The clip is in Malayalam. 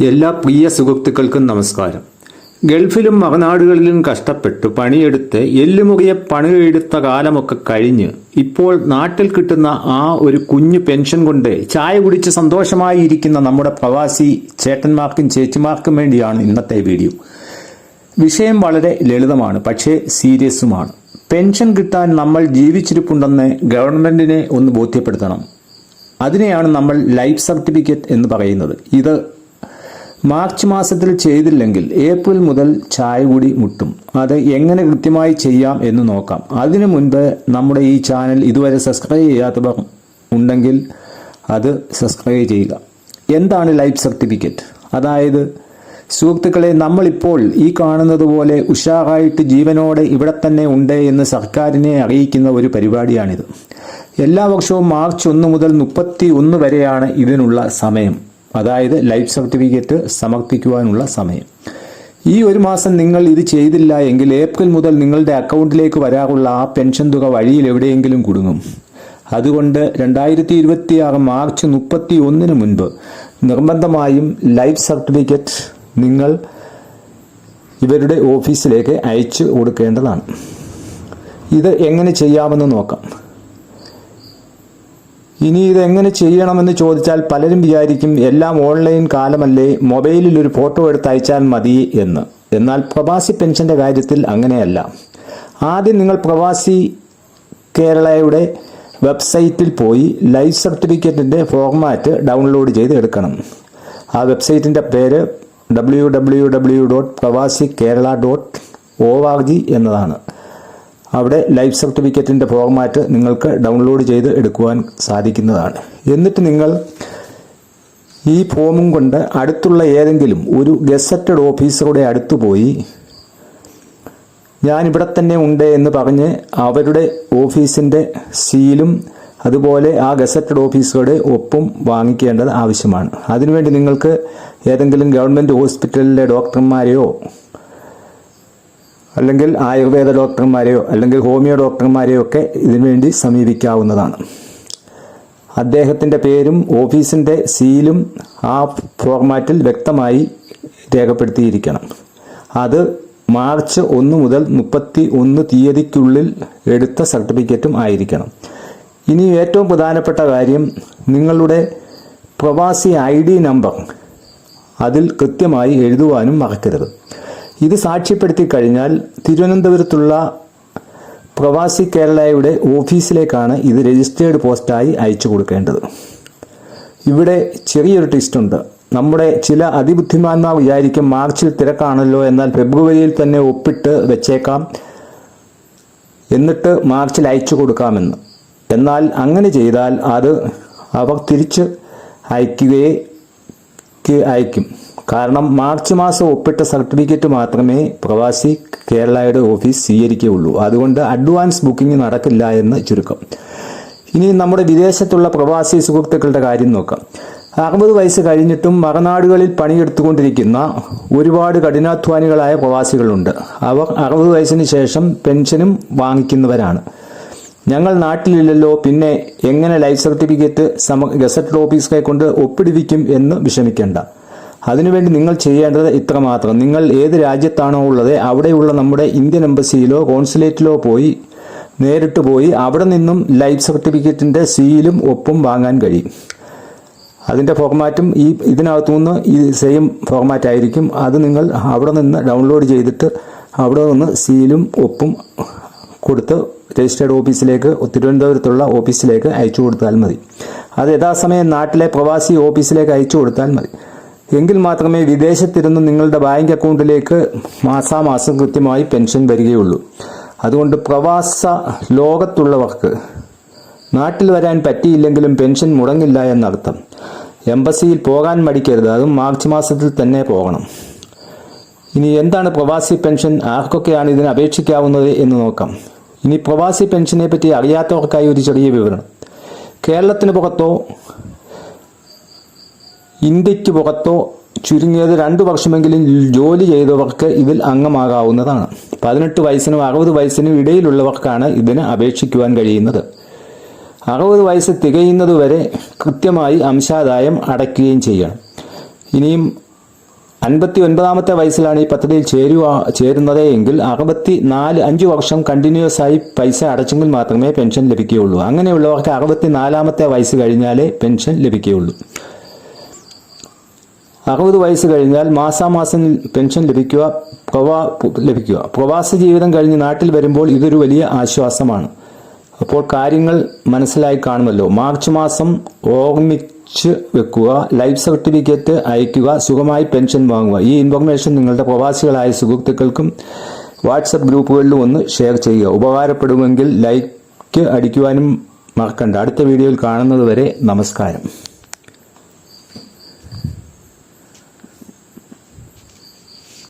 എല്ലാ പ്രിയ സുഹൃത്തുക്കൾക്കും നമസ്കാരം. ഗൾഫിലും മറുനാടുകളിലും കഷ്ടപ്പെട്ട് പണിയെടുത്ത് എല്ലുമുറിയെ പണിയെടുത്ത കാലമൊക്കെ കഴിഞ്ഞ് ഇപ്പോൾ നാട്ടിൽ കിട്ടുന്ന ആ ഒരു കുഞ്ഞു പെൻഷൻ കൊണ്ട് ചായ കുടിച്ച് സന്തോഷമായി ഇരിക്കുന്ന നമ്മുടെ പ്രവാസി ചേട്ടന്മാർക്കും ചേച്ചിമാർക്കും വേണ്ടിയാണ് ഇന്നത്തെ വീഡിയോ. വിഷയം വളരെ ലളിതമാണ്, പക്ഷേ സീരിയസുമാണ്. പെൻഷൻ കിട്ടാൻ നമ്മൾ ജീവിച്ചിരിപ്പുണ്ടെന്ന് ഗവൺമെന്റിനെ ഒന്ന് ബോധ്യപ്പെടുത്തണം. അതിനെയാണ് നമ്മൾ ലൈഫ് സർട്ടിഫിക്കറ്റ് എന്ന് പറയുന്നത്. ഇത് മാർച്ച് മാസത്തിൽ ചെയ്തില്ലെങ്കിൽ ഏപ്രിൽ മുതൽ ചായ കൂടി മുട്ടും. അത് എങ്ങനെ കൃത്യമായി ചെയ്യാം എന്ന് നോക്കാം. അതിനു മുൻപ് നമ്മുടെ ഈ ചാനൽ ഇതുവരെ സബ്സ്ക്രൈബ് ചെയ്യാത്തവർ ഉണ്ടെങ്കിൽ അത് സബ്സ്ക്രൈബ് ചെയ്യുക. എന്താണ് ലൈഫ് സർട്ടിഫിക്കറ്റ്? അതായത് സുഹൃത്തുക്കളെ, നമ്മളിപ്പോൾ ഈ കാണുന്നത് പോലെ ഉഷാറായിട്ട് ജീവനോടെ ഇവിടെ തന്നെ ഉണ്ട് എന്ന് സർക്കാരിനെ അറിയിക്കുന്ന ഒരു പരിപാടിയാണിത്. എല്ലാ വർഷവും മാർച്ച് 1 മുതൽ 31 വരെയാണ് ഇതിനുള്ള സമയം. അതായത് ലൈഫ് സർട്ടിഫിക്കറ്റ് സമർപ്പിക്കുവാനുള്ള സമയം. ഈ ഒരു മാസം നിങ്ങൾ ഇത് ചെയ്തില്ല എങ്കിൽ ഏപ്രിൽ മുതൽ നിങ്ങളുടെ അക്കൗണ്ടിലേക്ക് വരാറുള്ള ആ പെൻഷൻ തുക വഴിയിൽ എവിടെയെങ്കിലും കുടുങ്ങും. അതുകൊണ്ട് 2026 മാർച്ച് 31 മുൻപ് നിർബന്ധമായും ലൈഫ് സർട്ടിഫിക്കറ്റ് നിങ്ങൾ ഇവരുടെ ഓഫീസിലേക്ക് അയച്ചു കൊടുക്കേണ്ടതാണ്. ഇത് എങ്ങനെ ചെയ്യാമെന്ന് നോക്കാം. ഇനി ഇതെങ്ങനെ ചെയ്യണമെന്ന് ചോദിച്ചാൽ പലരും വിചാരിക്കും എല്ലാം ഓൺലൈൻ കാലമല്ലേ, മൊബൈലിൽ ഒരു ഫോട്ടോ എടുത്ത് അയച്ചാൽ മതി എന്ന്. എന്നാൽ പ്രവാസി പെൻഷന്റെ കാര്യത്തിൽ അങ്ങനെയല്ല. ആദ്യം നിങ്ങൾ പ്രവാസി കേരളയുടെ വെബ്സൈറ്റിൽ പോയി ലൈഫ് സർട്ടിഫിക്കറ്റിന്റെ ഫോർമാറ്റ് ഡൗൺലോഡ് ചെയ്ത് എടുക്കണം. ആ വെബ്സൈറ്റിന്റെ പേര് www.pravasikerala.org എന്നതാണ്. അവിടെ ലൈഫ് സർട്ടിഫിക്കറ്റിന്റെ ഫോർമാറ്റ് നിങ്ങൾക്ക് ഡൗൺലോഡ് ചെയ്ത് എടുക്കുവാൻ സാധിക്കുന്നതാണ്. എന്നിട്ട് നിങ്ങൾ ഈ ഫോമും കൊണ്ട് അടുത്തുള്ള ഏതെങ്കിലും ഒരു ഗസറ്റഡ് ഓഫീസറുടെ അടുത്ത് പോയി ഞാനിവിടെ തന്നെ ഉണ്ട് എന്ന് പറഞ്ഞ് അവരുടെ ഓഫീസിന്റെ സീലും അതുപോലെ ആ ഗസറ്റഡ് ഓഫീസറുടെ ഒപ്പും വാങ്ങിക്കേണ്ടത് ആവശ്യമാണ്. അതിനുവേണ്ടി നിങ്ങൾക്ക് ഏതെങ്കിലും ഗവൺമെന്റ് ഹോസ്പിറ്റലിലെ ഡോക്ടർമാരെയോ അല്ലെങ്കിൽ ആയുർവേദ ഡോക്ടർമാരെയോ അല്ലെങ്കിൽ ഹോമിയോ ഡോക്ടർമാരെയോ ഒക്കെ ഇതിനുവേണ്ടി സമീപിക്കാവുന്നതാണ്. അദ്ദേഹത്തിൻ്റെ പേരും ഓഫീസിൻ്റെ സീലും ആ ഫോർമാറ്റിൽ വ്യക്തമായി രേഖപ്പെടുത്തിയിരിക്കണം. അത് മാർച്ച് 1 മുതൽ 31 തീയതിക്കുള്ളിൽ എടുത്ത സർട്ടിഫിക്കറ്റും ആയിരിക്കണം. ഇനി ഏറ്റവും പ്രധാനപ്പെട്ട കാര്യം, നിങ്ങളുടെ പ്രവാസി ID നമ്പർ അതിൽ കൃത്യമായി എഴുതുവാനും മറക്കരുത്. ഇത് സാക്ഷ്യപ്പെടുത്തി കഴിഞ്ഞാൽ തിരുവനന്തപുരത്തുള്ള പ്രവാസി കേരളയുടെ ഓഫീസിലേക്കാണ് ഇത് രജിസ്റ്റേർഡ് പോസ്റ്റായി അയച്ചു കൊടുക്കേണ്ടത്. ഇവിടെ ചെറിയൊരു ട്വിസ്റ്റ് ഉണ്ട്. നമ്മുടെ ചില അതിബുദ്ധിമാന്മാർ വിചാരിക്കും മാർച്ചിൽ തിരക്കാണല്ലോ, എന്നാൽ ഫെബ്രുവരിയിൽ തന്നെ ഒപ്പിട്ട് വെച്ചേക്കാം, എന്നിട്ട് മാർച്ചിൽ അയച്ചു കൊടുക്കാമെന്ന്. എന്നാൽ അങ്ങനെ ചെയ്താൽ അത് അവർ തിരിച്ച് അയക്കും. കാരണം മാർച്ച് മാസം ഒപ്പിട്ട സർട്ടിഫിക്കറ്റ് മാത്രമേ പ്രവാസി കേരളയുടെ ഓഫീസ് സ്വീകരിക്കുകയുള്ളൂ. അതുകൊണ്ട് അഡ്വാൻസ് ബുക്കിംഗ് നടക്കില്ല എന്ന് ചുരുക്കം. ഇനി നമ്മുടെ വിദേശത്തുള്ള പ്രവാസി സുഹൃത്തുക്കളുടെ കാര്യം നോക്കാം. 60 വയസ്സ് കഴിഞ്ഞിട്ടും മറുനാടുകളിൽ പണിയെടുത്തുകൊണ്ടിരിക്കുന്ന ഒരുപാട് കഠിനാധ്വാനികളായ പ്രവാസികളുണ്ട്. അവർ 60 വയസ്സിന് ശേഷം പെൻഷനും വാങ്ങിക്കുന്നവരാണ്. ഞങ്ങൾ നാട്ടിലില്ലല്ലോ, പിന്നെ എങ്ങനെ ലൈഫ് സർട്ടിഫിക്കറ്റ് ഗസറ്റഡ് ഓഫീസറെ കൊണ്ട് ഒപ്പിടിപ്പിക്കും എന്ന് വിഷമിക്കേണ്ട. അതിനുവേണ്ടി നിങ്ങൾ ചെയ്യേണ്ടത് ഇത്രമാത്രം. നിങ്ങൾ ഏത് രാജ്യത്താണോ ഉള്ളത് അവിടെയുള്ള നമ്മുടെ ഇന്ത്യൻ എംബസിയിലോ കോൺസുലേറ്റിലോ നേരിട്ട് പോയി അവിടെ നിന്നും ലൈഫ് സർട്ടിഫിക്കറ്റിന്റെ സീലും ഒപ്പും വാങ്ങാൻ കഴിയും. അതിന്റെ ഫോർമാറ്റും ഇതിനകത്തുനിന്ന് ഈ സെയിം ഫോർമാറ്റ് ആയിരിക്കും. അത് നിങ്ങൾ അവിടെ നിന്ന് ഡൗൺലോഡ് ചെയ്തിട്ട് അവിടെ നിന്ന് സീലും ഒപ്പും കൊടുത്ത് രജിസ്റ്റേർഡ് ഓഫീസിലേക്ക്, തിരുവനന്തപുരത്തുള്ള ഓഫീസിലേക്ക് അയച്ചു കൊടുത്താൽ മതി. അത് യഥാസമയം നാട്ടിലെ പ്രവാസി ഓഫീസിലേക്ക് അയച്ചു കൊടുത്താൽ മതി. എങ്കിൽ മാത്രമേ വിദേശത്തിരുന്ന് നിങ്ങളുടെ ബാങ്ക് അക്കൗണ്ടിലേക്ക് മാസാമാസം കൃത്യമായി പെൻഷൻ വരികയുള്ളൂ. അതുകൊണ്ട് പ്രവാസ ലോകത്തുള്ളവർക്ക് നാട്ടിൽ വരാൻ പറ്റിയില്ലെങ്കിലും പെൻഷൻ മുടങ്ങില്ല എന്നർത്ഥം. എംബസിയിൽ പോകാൻ മടിക്കരുത്, അതും മാർച്ച് മാസത്തിൽ തന്നെ പോകണം. ഇനി എന്താണ് പ്രവാസി പെൻഷൻ, ആർക്കൊക്കെയാണ് ഇതിന് അപേക്ഷിക്കാവുന്നത് എന്ന് നോക്കാം. ഇനി പ്രവാസി പെൻഷനെ പറ്റി അറിയാത്തവർക്കായി ഒരു ചെറിയ വിവരണം. കേരളത്തിന് പുറത്തോ ഇന്ത്യക്ക് പുറത്തോ ചുരുങ്ങിയത് 2 വർഷമെങ്കിലും ജോലി ചെയ്തവർക്ക് ഇതിൽ അംഗമാകാവുന്നതാണ്. 18 വയസ്സിനും 60 വയസ്സിനും ഇടയിലുള്ളവർക്കാണ് ഇതിന് അപേക്ഷിക്കുവാൻ കഴിയുന്നത്. 60 വയസ്സ് തികയുന്നതുവരെ കൃത്യമായി അംശാദായം അടയ്ക്കുകയും ചെയ്യണം. ഇനിയും 59ാമത്തെ വയസ്സിലാണ് ഈ പദ്ധതിയിൽ ചേരുന്നത് എങ്കിൽ 5 വർഷം കണ്ടിന്യൂസ് ആയി പൈസ അടച്ചെങ്കിൽ മാത്രമേ പെൻഷൻ ലഭിക്കുകയുള്ളൂ. അങ്ങനെയുള്ളവർക്ക് 64ാമത്തെ വയസ്സ് കഴിഞ്ഞാലേ പെൻഷൻ ലഭിക്കുകയുള്ളൂ. 60 വയസ്സ് കഴിഞ്ഞാൽ മാസാമാസം പെൻഷൻ ലഭിക്കുക. പ്രവാസ ജീവിതം കഴിഞ്ഞ് നാട്ടിൽ വരുമ്പോൾ ഇതൊരു വലിയ ആശ്വാസമാണ്. അപ്പോൾ കാര്യങ്ങൾ മനസ്സിലായി കാണുമല്ലോ. മാർച്ച് മാസം ഓർമ്മിച്ച് വെക്കുക, ലൈഫ് സർട്ടിഫിക്കറ്റ് അയക്കുക, സുഖമായി പെൻഷൻ വാങ്ങുക. ഈ ഇൻഫർമേഷൻ നിങ്ങളുടെ പ്രവാസികളായ സുഹൃത്തുക്കൾക്കും വാട്സപ്പ് ഗ്രൂപ്പുകളിലും ഒന്ന് ഷെയർ ചെയ്യുക. ഉപകാരപ്പെടുമെങ്കിൽ ലൈക്ക് അടിക്കുവാനും മറക്കണ്ട. അടുത്ത വീഡിയോയിൽ കാണുന്നത് വരെ നമസ്കാരം.